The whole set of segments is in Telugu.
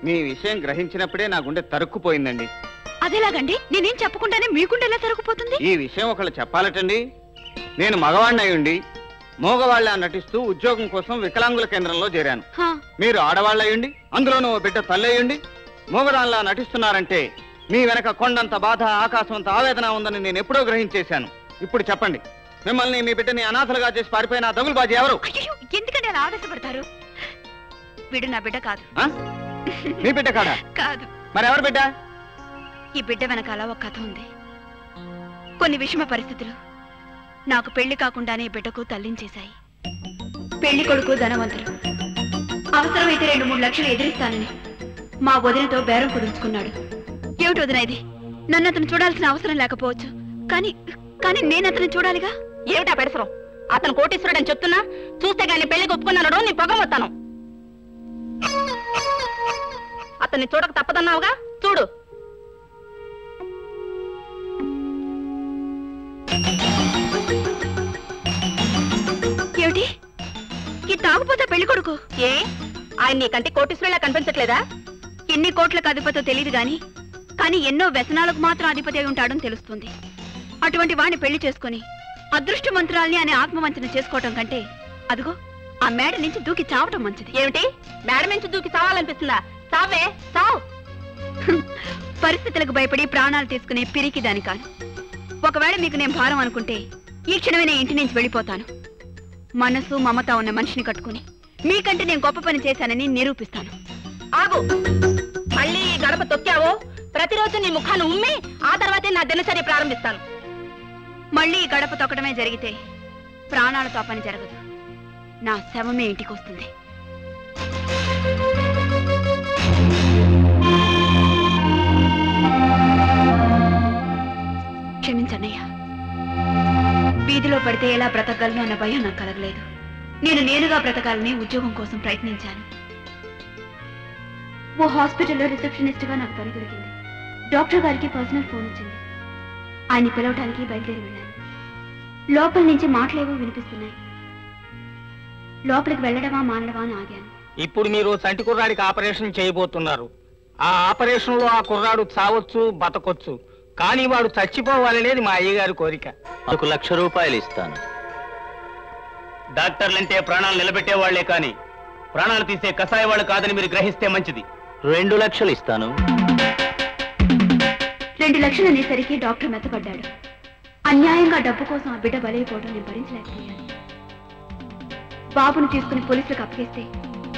మీ విషయం గ్రహించినప్పుడే నా గుండె తరుక్కుపోయిందండి. అదేలాగండి? నేనేం చెప్పకుండానే మీ గుండె ఎలా తరుక్కుపోతుంది? ఈ విషయం ఒకళ్ళు చెప్పాలటండి. నేను మగవాణ్ణి అయ్యుండి మోగవాళ్ళ నటిస్తూ ఉద్యోగం కోసం వికలాంగుల కేంద్రంలో చేరాను. మీరు ఆడవాళ్ళ అయ్యుండి, అందులోనూ బిడ్డ తల్లయ్యుండి మోగదానిలా నటిస్తున్నారంటే మీ వెనక కొండంత బాధ, ఆకాశంత ఆవేదన ఉందని నేను ఎప్పుడో గ్రహించేశాను. ఇప్పుడు చెప్పండి, మిమ్మల్ని మీ బిడ్డని అనాథలుగా చేసి పారిపోయిన దగులుబాజీ ఎవరు? ఎందుకంటే అలా ఆవేశపడతారు? వీడు నా బిడ్డ కాదు. మీ బిడ్డ కాదా? కాదు. మరి ఎవరు బిడ్డ? ఈ బిడ్డ వెనకాల ఒక కథ ఉంది. కొన్ని విషమ పరిస్థితులు నాకు పెళ్లి కాకుండానే బిడ్డకు తల్లించేశాయి. పెళ్లి కొడుకు ధనవంతుడు. అవసరమైతే 2-3 లక్షలు ఎదిరిస్తానని మా వదినతో బేరం కుదుర్చుకున్నాడు. ఏమిటి వదిన ఇది? నన్ను అతను చూడాల్సిన అవసరం లేకపోవచ్చు, కానీ కానీ నేను అతను చూడాలిగా. ఏమిటా పెడసరం? అతను కోటీశ్వరుడని చెప్తున్నా, చూస్తే గానీ పెళ్లికి ఒప్పుకున్నాడు నీ పొగమొత్తాను. అతన్ని చూడక తప్పదన్నావుగా, చూడు. ఏమిటి ఈ తాగుపోతా పెళ్లి కొడుకు? ఏ ఆయన నీకంటే కోటీశ్వరులా కనిపించట్లేదా? ఎన్ని కోట్లకు అధిపతో తెలియదు గాని కానీ ఎన్నో వ్యసనాలకు మాత్రం అధిపతి అయి ఉంటాడని తెలుస్తుంది. అటువంటి వాడిని పెళ్లి చేసుకుని అదృష్టమంతురాల్ని అనే ఆత్మవంచన చేసుకోవటం కంటే అదిగో ఆ మేడ నుంచి దూకి చావటం మంచిది. ఏమిటి మేడ నుంచి దూకి చావాలనిపిస్తుందా? చావే, చావు. పరిస్థితులకు భయపడి ప్రాణాలు తీసుకునే పిరికి దాని కాను. ఒకవేళ మీకు నేను భారం అనుకుంటే ఈ క్షణమే నేను ఇంటి నుంచి వెళ్ళిపోతాను. మనసు మమత ఉన్న మనిషిని కట్టుకుని మీకంటే నేను గొప్ప పని చేశానని నిరూపిస్తాను. ఆగు, మళ్ళీ ఈ గడప తొక్కావో ప్రతిరోజు నీ ముఖాన్ని ఉమ్మి ఆ తర్వాతే నా దినచర్య ప్రారంభిస్తాను. మళ్ళీ ఈ గడప తొక్కడమే జరిగితే ప్రాణాలతో పని జరగదు, నా శవమే ఇంటికి వస్తుంది. క్షమించన్నయ్యా, వీధిలో పడితే ఎలా బ్రతకగలను అన్న భయం నాకు కలగలేదు. నేనుగా బ్రతకాలని ఉద్యోగం కోసం ప్రయత్నించాను. ఓ హాస్పిటల్లో రిసెప్షనిస్ట్ గా నాకు పని దొరికింది. డాక్టర్ గారికి పర్సనల్ ఫోన్ వచ్చింది. ఆయన్ని పిలవటానికి బయలుదేరి వెళ్ళాను. లోపల నుంచి మాటలేవో వినిపిస్తున్నాయి. లోపలికి వెళ్ళడమా మానడమా అని ఆగాను. ఇప్పుడు మీరు సంటి కుర్రాడికి ఆపరేషన్ చేయబోతున్నారు. ఆ ఆపరేషన్ లో ఆ కుర్రాడు చావచ్చు, బతకొచ్చు, కానీ వాడు చచ్చిపోవాలనేది మా అయ్యగారి కోరిక. 1 లక్ష రూపాయలు ఇస్తాను. డాక్టర్లంటే ప్రాణాలు నిలబెట్టే వాళ్లే కానీ ప్రాణాలు తీసే కషాయ వాళ్ళు కాదని మీరు గ్రహిస్తే మంచిది. 2 లక్షలు ఇస్తాను. 2 లక్షలు అనేసరికి డాక్టర్ మెత్తపడ్డాడు. అన్యాయంగా డబ్బు కోసం ఆ బిడ్డ బలైపోవడం నేను భరించలేకపోయాను. బాబును తీసుకుని పోలీసులకు అప్పగిస్తే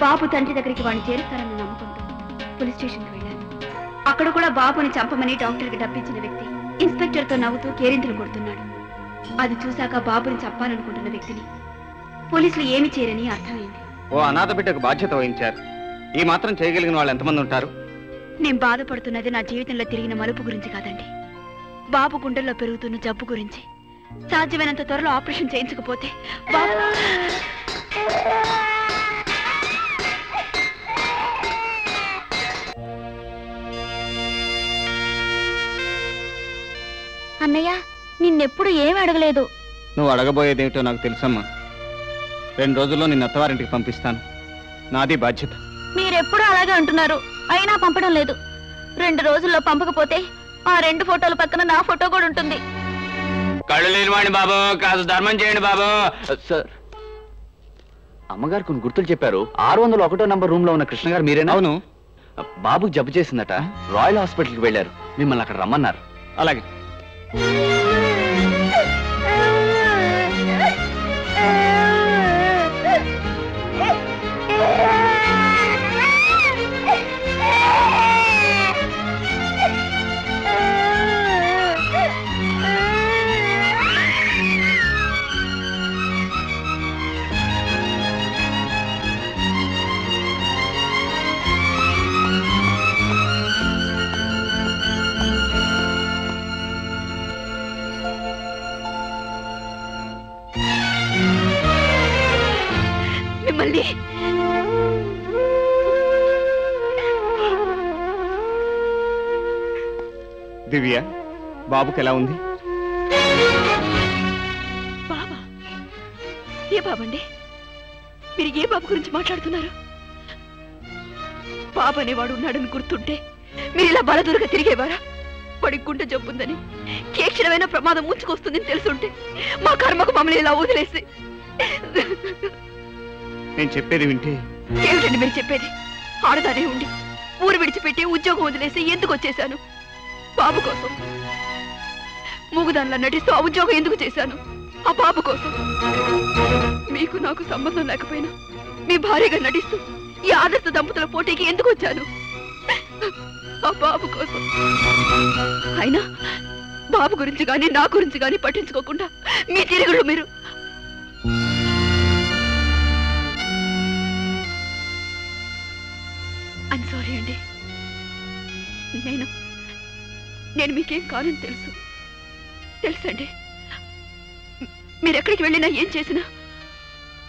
బాబు తండ్రి దగ్గరికి వాడిని చేరుస్తారని నమ్మకంతో పోలీస్ స్టేషన్కి వెళ్ళాను. అక్కడ కూడా బాబుని చంపమని డాక్టర్కి డబ్బిచ్చిన వ్యక్తి ఇన్స్పెక్టర్తో నవ్వుతూ కేరింతలు కొడుతున్నాడు. అది చూశాక బాబుని చంపాలనుకుంటున్న వ్యక్తిని పోలీసులు ఏమి చేయరని అర్థమైంది. ఓ అనాథ బిడ్డకు బాధ్యత వహించారు. ఈ మాత్రం చేయగలిగిన వాళ్ళు ఎంతమంది ఉంటారు? నేను బాధపడుతున్నది నా జీవితంలో తిరిగిన మలుపు గురించి కాదండి, బాబు గుండెల్లో పెరుగుతున్న జబ్బు గురించి. సాధ్యమైనంత త్వరలో ఆపరేషన్ చేయించకపోతే బాబు... అన్నయ్య, నిన్నెప్పుడు ఏమి అడగలేదు. నువ్వు అడగబోయేదేమిటో నాకు తెలుసమ్మా. 2 రోజుల్లో నిన్ను అత్తవారింటికి పంపిస్తాను. నాది బాధ్యత. మీరెప్పుడు అలాగే అంటున్నారు, అయినా పంపడం లేదు. 2 రోజుల్లో పంపకపోతే ఆ 2 ఫోటోల పక్కన నా ఫోటో కూడా ఉంటుంది. కళ్ళు లేనివాణి బాబు, కాదు ధర్మం చేయండి బాబు. సార్, అమ్మగారు కొన్ని గుర్తులు చెప్పారు. 601వ నంబర్ రూమ్ లో ఉన్న కృష్ణ గారు మీరేనా? అవును. బాబుకి జబ్బు చేసిందట, రాయల్ హాస్పిటల్కి వెళ్ళారు. మిమ్మల్ని అక్కడ రమ్మన్నారు. అలాగే. మిమ్మల్ని దివ్య, బాబుకి ఎలా ఉంది? బాబా? ఏ బాబండి? మీరు ఏ బాబు గురించి మాట్లాడుతున్నారు? బాబు అనేవాడు ఉన్నాడని గుర్తుంటే మీరు ఇలా బలదూరుగా తిరిగేవారా? పడి గుండె జబ్బుందని ఏ క్షణమైన ప్రమాదం ముంచుకొస్తుందని తెలుసుంటే మా కర్మకు మమ్మల్ని ఇలా వదిలేసి. నేను చెప్పేది వింటే. ఏమిటండి మీరు చెప్పేది? ఆడదానే ఉండి ఊరు విడిచిపెట్టి ఉద్యోగం వదిలేసి ఎందుకు వచ్చేశాను? బాబు కోసం. మూగుదానిలా నటిస్తూ ఆ ఉద్యోగం ఎందుకు చేశాను? ఆ బాబు కోసం. మీకు నాకు సంబంధం లేకపోయినా మీ భార్యగా నటిస్తూ ఈ ఆదర్శ దంపతుల పోటీకి ఎందుకు వచ్చాను? ఆ బాబు కోసం. అయినా బాబు గురించి గాని నా గురించి గాని పట్టించుకోకుండా మీ తిరుగుళ్ళు మీరు. ఐమ్ సారీ అండి. నేను మీకేం కాదని తెలుసండి. మీరెక్కడికి వెళ్ళినా ఏం చేసినా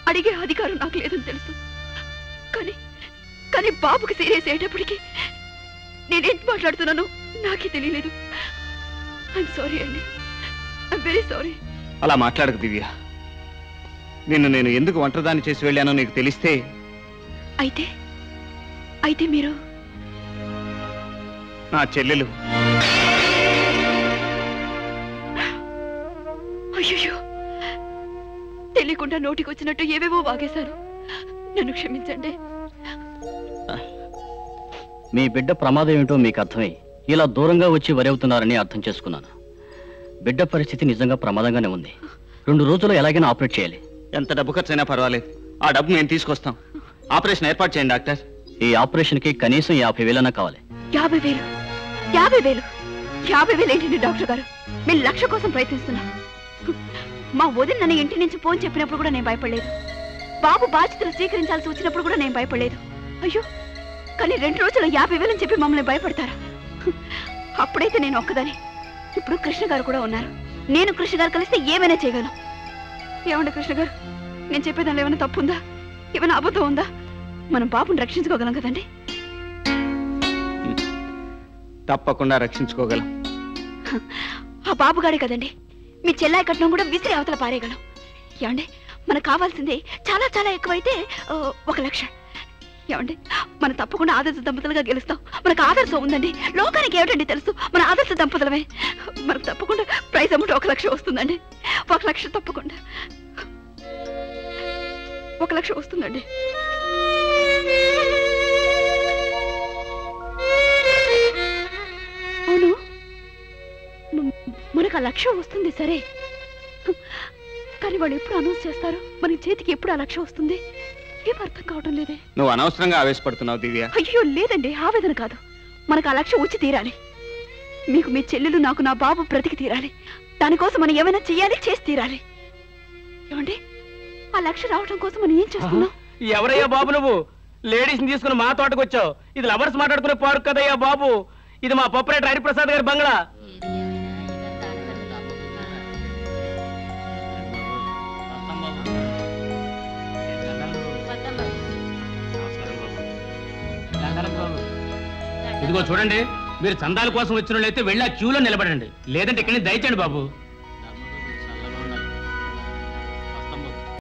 అడిగే అధికారం నాకు లేదని తెలుసు. కానీ బాబుకి సీరియస్ అయ్యేటప్పటికి నేనేం మాట్లాడుతున్నానో నాకే తెలియలేదు. ఐమ్ సారీ అండి. I'm very sorry. అలా మాట్లాడకు దివ్య. నేను ఎందుకు ఒంటరిదాన్ని చేసి వెళ్ళానో నీకు తెలిస్తే. అయితే మీరు నా చెల్లెలు. అయ్యో, తెలియకుండా నోటికి వచ్చినట్టు ఏవేవో వాగేశారు. నన్ను క్షమించండి. మీ బిడ్డ ప్రమాదం ఏమిటో మీకు అర్థమై ఇలా దూరంగా వచ్చి వరవుతున్నారని అర్థం చేసుకున్నాను. బిడ్డ పరిస్థితి నిజంగా ప్రమాదంగానే ఉంది. 2 రోజుల్లో ఎలాగైనా ఆపరేట్ చేయాలి. ఎంత డబ్బు ఖర్చైనా పర్వాలేదు. ఆ డబ్బు మేము తీసుకొస్తాం. ఆపరేషన్ ఏర్పాటు చేయండి డాక్టర్. ఈ ఆపరేషన్ కి కనీసం 50,000 కావాలి. 50,000 ఏంటండి డాక్టర్ గారు? మేము 1,00,000 కోసం ప్రయత్నిస్తున్నాం. మా వదిన నన్ను ఇంటి నుంచి ఫోన్ చెప్పినప్పుడు కూడా నేను భయపడలేదు. బాబు బాధ్యతలు స్వీకరించాల్సి వచ్చినప్పుడు కూడా నేను భయపడలేదు. అయ్యో, కానీ 2 రోజులు 50,000 చెప్పి మమ్మల్ని భయపడతారా? అప్పుడైతే నేను ఒక్కదాని. ఇప్పుడు కృష్ణ గారు కూడా ఉన్నారు. నేను కృష్ణ గారు కలిస్తే ఏమైనా చేయగలను. ఏమండి కృష్ణ గారు, నేను చెప్పేదానిలో ఏమైనా తప్పు ఉందా? ఏమైనా అబద్ధం ఉందా? మనం బాబుని రక్షించుకోగలం కదండి? తప్పకుండా రక్షించుకోగలం. ఆ బాబుగాడే కదండి మీ చెల్లాయి కట్నం కూడా విసిరి అవతల పారేయగలం. ఏమండి, మనకు కావాల్సిందే చాలా చాలా ఎక్కువైతే 1,00,000. ఏమండి, మనం తప్పకుండా ఆదర్శ దంపతులుగా గెలుస్తాం. మనకు ఆదర్శం ఉందండి. లోకానికి ఏమిటండి తెలుసు? మన ఆదర్శ దంపతులమే. మనకు తప్పకుండా ప్రైజ్ అమౌంట్ 1,00,000 వస్తుందండి. 1,00,000 తప్పకుండా 1,00,000 వస్తుందండి. అవును, మనకు 1,00,000 వస్తుంది సరే, కానీ వాళ్ళు ఎప్పుడు అనౌన్స్ చేస్తారు? మన చేతికి ఎప్పుడు 1,00,000 వస్తుంది? ఏం అర్థం కావడం లేదే. నువ్వు అనవసరంగా ఆవేశపడుతున్నావు దివ్య. అయ్యో లేదండి, ఆవేదన కాదు. మనకు 1,00,000 వచ్చి తీరాలి. మీకు మీ చెల్లెలు, నాకు నా బాబు బ్రతికి తీరాలి. దానికోసం మనం ఏమైనా చెయ్యాలి, చేసి తీరాలి. ఏమండి, 1,00,000 రావడం కోసం మనం ఏం చేస్తున్నాం? ఎవరయ్యా బాబు నువ్వు? లేడీస్ తీసుకుని మా తోటకు వచ్చావు. ఇది లవర్స్ మాట్లాడుకునే పార్క్ కదయ్యా బాబు. ఇది మా పొప్పరేటర్ హరిప్రసాద్ గారి బంగ్లా. ఇదిగో చూడండి, మీరు చందాల కోసం వచ్చిన వాళ్ళైతే వెళ్ళి ఆ క్యూలో నిలబడండి. లేదంటే ఇక్కడి నుంచి దయచండి బాబు.